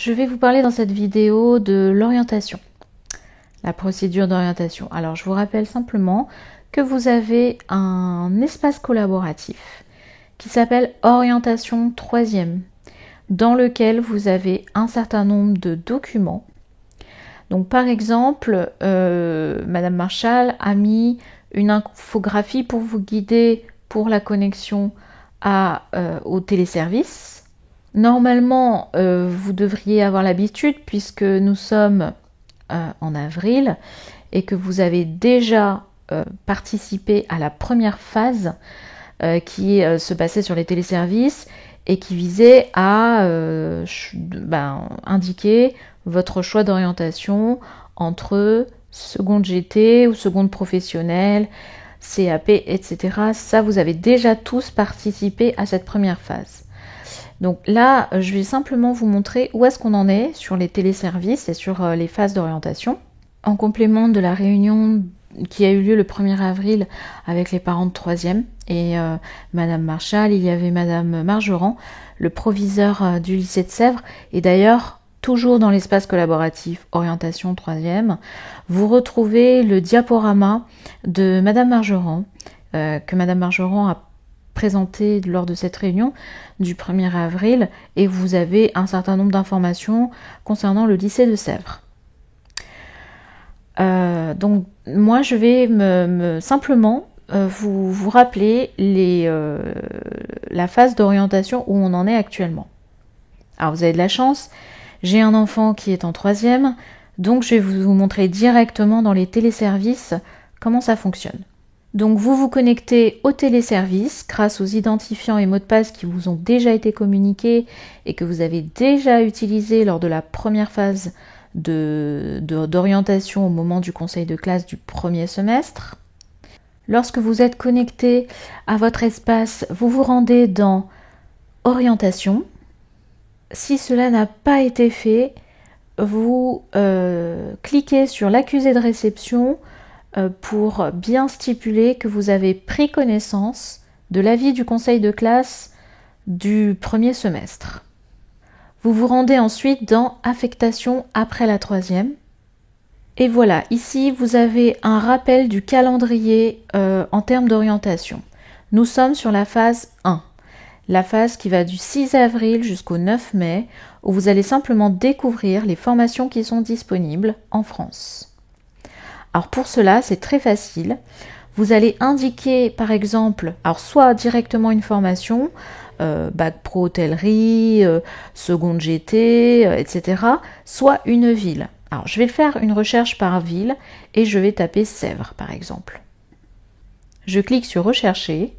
Je vais vous parler dans cette vidéo de l'orientation, la procédure d'orientation. Alors, je vous rappelle simplement que vous avez un espace collaboratif qui s'appelle Orientation 3e, dans lequel vous avez un certain nombre de documents. Donc, par exemple, Madame Marchal a mis une infographie pour vous guider pour la connexion au téléservice. Normalement, vous devriez avoir l'habitude puisque nous sommes en avril et que vous avez déjà participé à la première phase qui se passait sur les téléservices et qui visait à indiquer votre choix d'orientation entre seconde GT ou seconde professionnelle, CAP, etc. Ça, vous avez déjà tous participé à cette première phase. Donc là, je vais simplement vous montrer où est-ce qu'on en est sur les téléservices et sur les phases d'orientation. En complément de la réunion qui a eu lieu le 1er avril avec les parents de 3e et Madame Marchal, il y avait Madame Margeron, le proviseur du lycée de Sèvres. Et d'ailleurs, toujours dans l'espace collaboratif orientation 3e, vous retrouvez le diaporama de Madame Margeron, que Madame Margeron a présenté lors de cette réunion du 1er avril, et vous avez un certain nombre d'informations concernant le lycée de Sèvres. Donc moi je vais simplement vous rappeler la phase d'orientation où on en est actuellement. Alors vous avez de la chance, j'ai un enfant qui est en 3e, donc je vais vous montrer directement dans les téléservices comment ça fonctionne. Donc vous vous connectez au téléservice grâce aux identifiants et mots de passe qui vous ont déjà été communiqués et que vous avez déjà utilisés lors de la première phase d'orientation au moment du conseil de classe du premier semestre. Lorsque vous êtes connecté à votre espace, vous vous rendez dans Orientation. Si cela n'a pas été fait, vous cliquez sur l'accusé de réception pour bien stipuler que vous avez pris connaissance de l'avis du conseil de classe du premier semestre. Vous vous rendez ensuite dans Affectation après la 3e. Et voilà, ici vous avez un rappel du calendrier en termes d'orientation. Nous sommes sur la phase 1, la phase qui va du 6 avril jusqu'au 9 mai, où vous allez simplement découvrir les formations qui sont disponibles en France. Alors pour cela, c'est très facile. Vous allez indiquer par exemple, alors soit directement une formation, bac pro hôtellerie, seconde GT, etc. Soit une ville. Alors je vais faire une recherche par ville et je vais taper Sèvres par exemple. Je clique sur rechercher.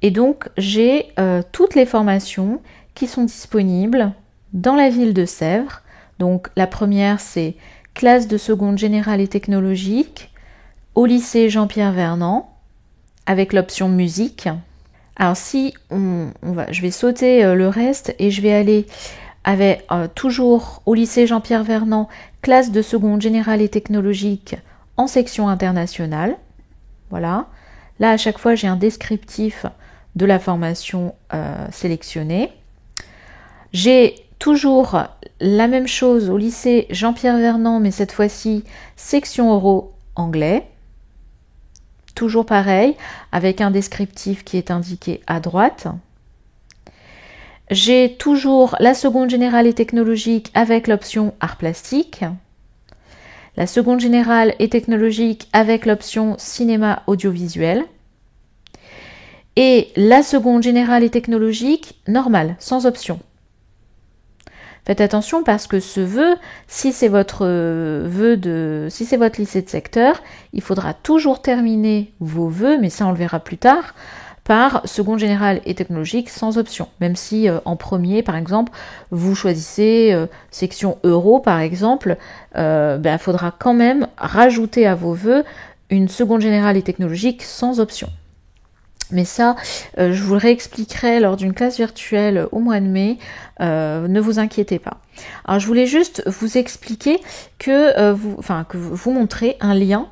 Et donc j'ai toutes les formations qui sont disponibles dans la ville de Sèvres. Donc la première c'est classe de seconde générale et technologique au lycée Jean-Pierre Vernant avec l'option musique. Alors si je vais sauter le reste et je vais aller avec toujours au lycée Jean-Pierre Vernant, classe de seconde générale et technologique en section internationale. Voilà. Là à chaque fois j'ai un descriptif de la formation sélectionnée. J'ai toujours la même chose au lycée Jean-Pierre Vernant, mais cette fois-ci section euro anglais. Toujours pareil, avec un descriptif qui est indiqué à droite. J'ai toujours la seconde générale et technologique avec l'option art plastique. La seconde générale et technologique avec l'option cinéma audiovisuel. Et la seconde générale et technologique normale, sans option. Faites attention parce que ce vœu, si c'est votre lycée de secteur, il faudra toujours terminer vos vœux, mais ça on le verra plus tard, par seconde générale et technologique sans option. Même si en premier, par exemple, vous choisissez section euro, par exemple, il faudra quand même rajouter à vos vœux une seconde générale et technologique sans option. Mais ça, je vous le réexpliquerai lors d'une classe virtuelle au mois de mai, ne vous inquiétez pas. Alors je voulais juste vous expliquer que vous montrer un lien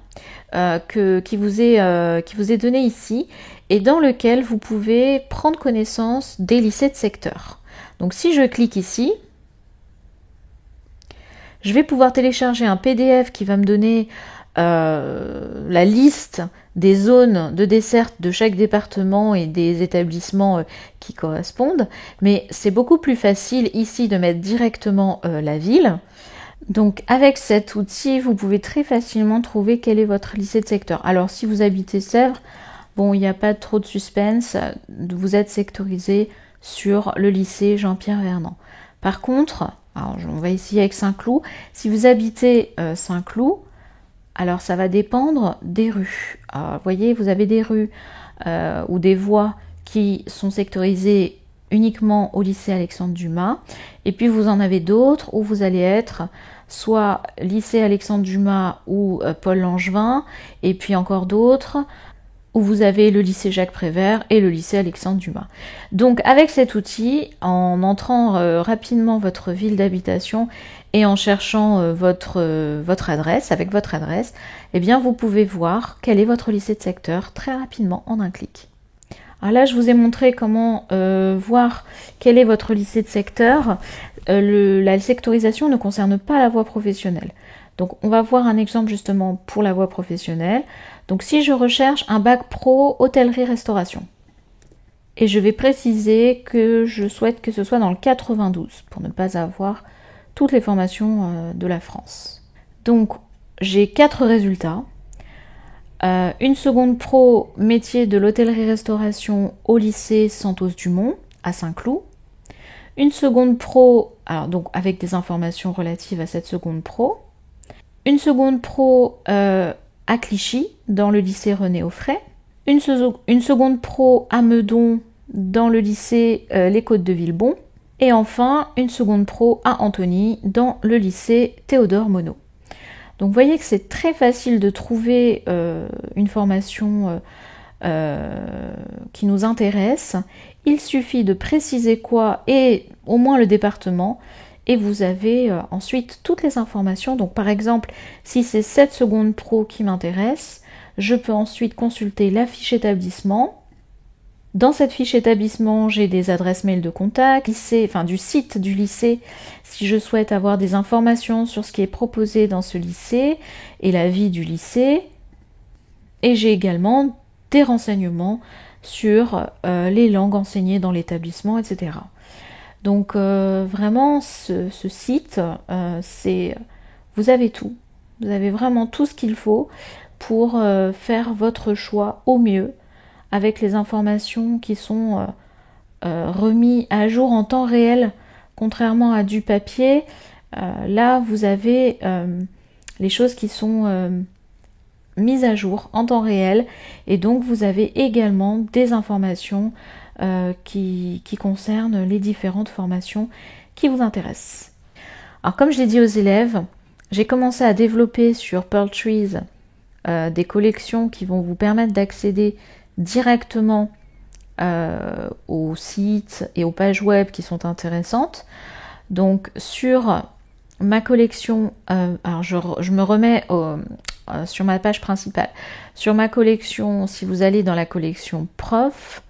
qui vous est donné ici et dans lequel vous pouvez prendre connaissance des lycées de secteur. Donc si je clique ici, je vais pouvoir télécharger un PDF qui va me donner la liste des zones de desserte de chaque département et des établissements qui correspondent, mais c'est beaucoup plus facile ici de mettre directement la ville. Donc avec cet outil, vous pouvez très facilement trouver quel est votre lycée de secteur. Alors si vous habitez Sèvres, bon, il n'y a pas trop de suspense, vous êtes sectorisé sur le lycée Jean-Pierre Vernant. Par contre, alors on va essayer avec Saint-Cloud, si vous habitez Saint-Cloud, alors ça va dépendre des rues. Vous voyez, vous avez des rues ou des voies qui sont sectorisées uniquement au lycée Alexandre Dumas, et puis vous en avez d'autres où vous allez être soit lycée Alexandre Dumas ou Paul Langevin, et puis encore d'autres où vous avez le lycée Jacques Prévert et le lycée Alexandre Dumas. Donc avec cet outil, en entrant rapidement votre ville d'habitation et en cherchant votre adresse, avec votre adresse, eh bien vous pouvez voir quel est votre lycée de secteur très rapidement en un clic. Alors là, je vous ai montré comment voir quel est votre lycée de secteur. La sectorisation ne concerne pas la voie professionnelle. Donc on va voir un exemple justement pour la voie professionnelle. Donc si je recherche un bac pro hôtellerie-restauration, et je vais préciser que je souhaite que ce soit dans le 92 pour ne pas avoir toutes les formations de la France. Donc j'ai 4 résultats. Une seconde pro métier de l'hôtellerie-restauration au lycée Santos-Dumont à Saint-Cloud. Une seconde pro, alors donc avec des informations relatives à cette seconde pro. Une seconde pro à Clichy, dans le lycée René Auffray. Une seconde pro à Meudon, dans le lycée Les Côtes de Villebon. Et enfin, une seconde pro à Antony, dans le lycée Théodore Monod. Donc vous voyez que c'est très facile de trouver une formation qui nous intéresse. Il suffit de préciser quoi et au moins le département, et vous avez ensuite toutes les informations. Donc par exemple, si c'est cette seconde pro qui m'intéresse, je peux ensuite consulter la fiche établissement. Dans cette fiche établissement, j'ai des adresses mail de contact, du site du lycée, si je souhaite avoir des informations sur ce qui est proposé dans ce lycée et la vie du lycée. Et j'ai également des renseignements sur les langues enseignées dans l'établissement, etc. Donc vraiment, ce site, vous avez tout. Vous avez vraiment tout ce qu'il faut pour faire votre choix au mieux, avec les informations qui sont remises à jour en temps réel, contrairement à du papier. Là, vous avez les choses qui sont mises à jour en temps réel, et donc vous avez également des informations qui concernent les différentes formations qui vous intéressent. Alors comme je l'ai dit aux élèves, j'ai commencé à développer sur Pearl Trees des collections qui vont vous permettre d'accéder directement aux sites et aux pages web qui sont intéressantes. Donc sur ma collection, alors je me remets sur ma page principale. Sur ma collection, si vous allez dans la collection prof,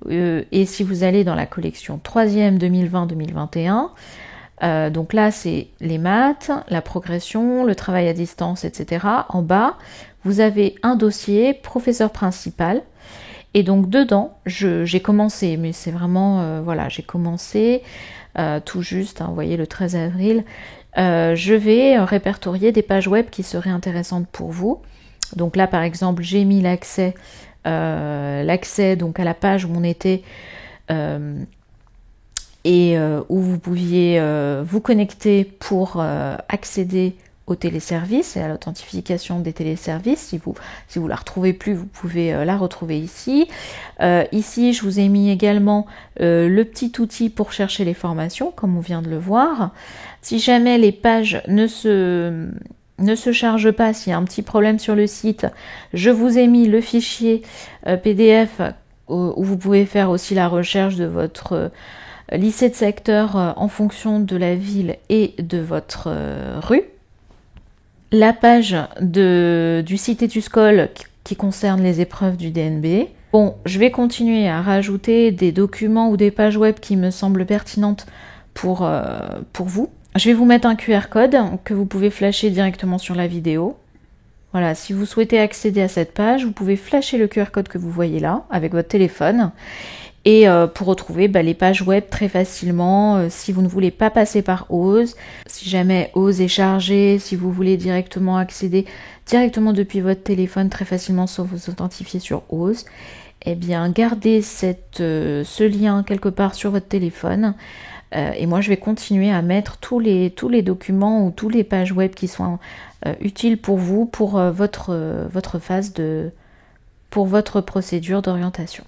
et si vous allez dans la collection 3e 2020-2021, donc là c'est les maths, la progression, le travail à distance, etc. En bas, vous avez un dossier professeur principal, et donc dedans, j'ai commencé, mais c'est vraiment, j'ai commencé tout juste, vous voyez, le 13 avril, je vais répertorier des pages web qui seraient intéressantes pour vous. Donc là par exemple, j'ai mis l'accès donc à la page où on était et où vous pouviez vous connecter pour accéder aux téléservices et à l'authentification des téléservices. Si vous la retrouvez plus, vous pouvez la retrouver ici. Ici, je vous ai mis également le petit outil pour chercher les formations, comme on vient de le voir. Si jamais les pages ne se chargent pas, s'il y a un petit problème sur le site, je vous ai mis le fichier PDF où vous pouvez faire aussi la recherche de votre lycée de secteur en fonction de la ville et de votre rue. La page du site Etuscol qui concerne les épreuves du DNB, Bon, je vais continuer à rajouter des documents ou des pages web qui me semblent pertinentes pour vous. Je vais vous mettre un QR code que vous pouvez flasher directement sur la vidéo. Voilà, si vous souhaitez accéder à cette page, vous pouvez flasher le QR code que vous voyez là avec votre téléphone et pour retrouver les pages web très facilement. Si vous ne voulez pas passer par Ose, si jamais Ose est chargé, si vous voulez directement accéder directement depuis votre téléphone très facilement sans vous authentifier sur Ose, eh bien gardez ce lien quelque part sur votre téléphone. Et moi je vais continuer à mettre tous les documents ou toutes les pages web qui sont utiles pour vous, pour votre phase pour votre procédure d'orientation.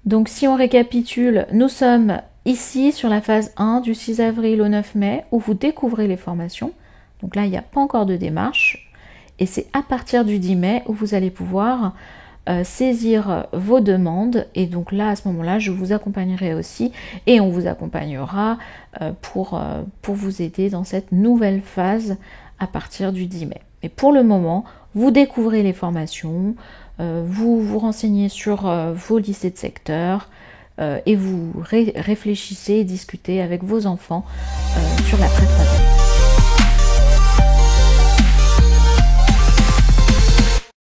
Donc si on récapitule, nous sommes ici sur la phase 1 du 6 avril au 9 mai où vous découvrez les formations. Donc là il n'y a pas encore de démarche et c'est à partir du 10 mai où vous allez pouvoir saisir vos demandes, et donc là à ce moment-là je vous accompagnerai aussi et on vous accompagnera pour vous aider dans cette nouvelle phase à partir du 10 mai. Mais pour le moment, vous découvrez les formations, vous vous renseignez sur vos lycées de secteur et vous réfléchissez et discutez avec vos enfants sur la pré-troisième.